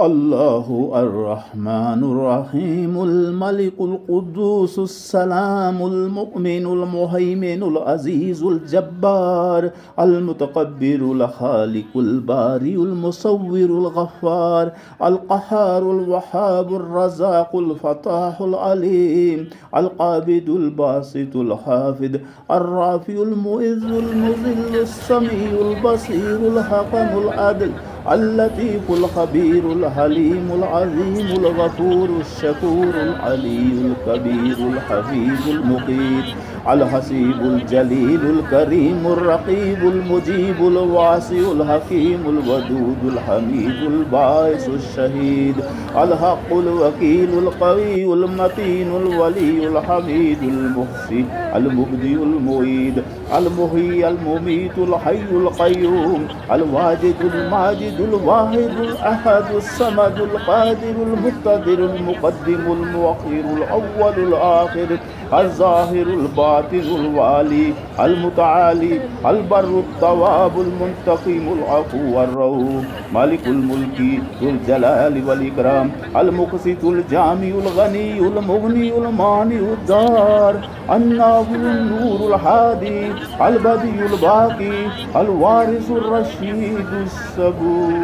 الله الرحمن الرحيم الملك القدوس السلام المؤمن المهيمن العزيز الجبار المتكبر الخالق البارئ المصور الغفار القهار الوهاب الرزاق الفتاح العليم القابض الباسط الحافظ الرافع المعز المذل السميع البصير الحكم العدل اللطيف الخبير الحليم العظيم الغفور الشكور العلي الكبير الحفيظ المقيت الحسيب الجليل الكريم الرقيب المجيب الواسع الحكيم الودود الحميد الباعث الشهيد الحق الوكيل القوي المتين الولي الحميد المحصي المبدي المعيد المحيي المميت الحي القيوم الواجد الماجد الواحد الأحد الصمد القادر المقتدر المقدم المؤخر الأول الآخر الظاهر الباطن الوالي المتعالي البر التواب المنتقم العفو الرؤوف مالك الملك ذو الجلال والإكرام المقسط الجامع الغني المغني المانع الدار الناظر النور الهادي البديع الباقي الوارث الرشيد الصبور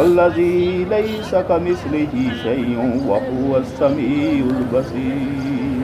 الذي ليس كمثله شيء وهو السميع البصير.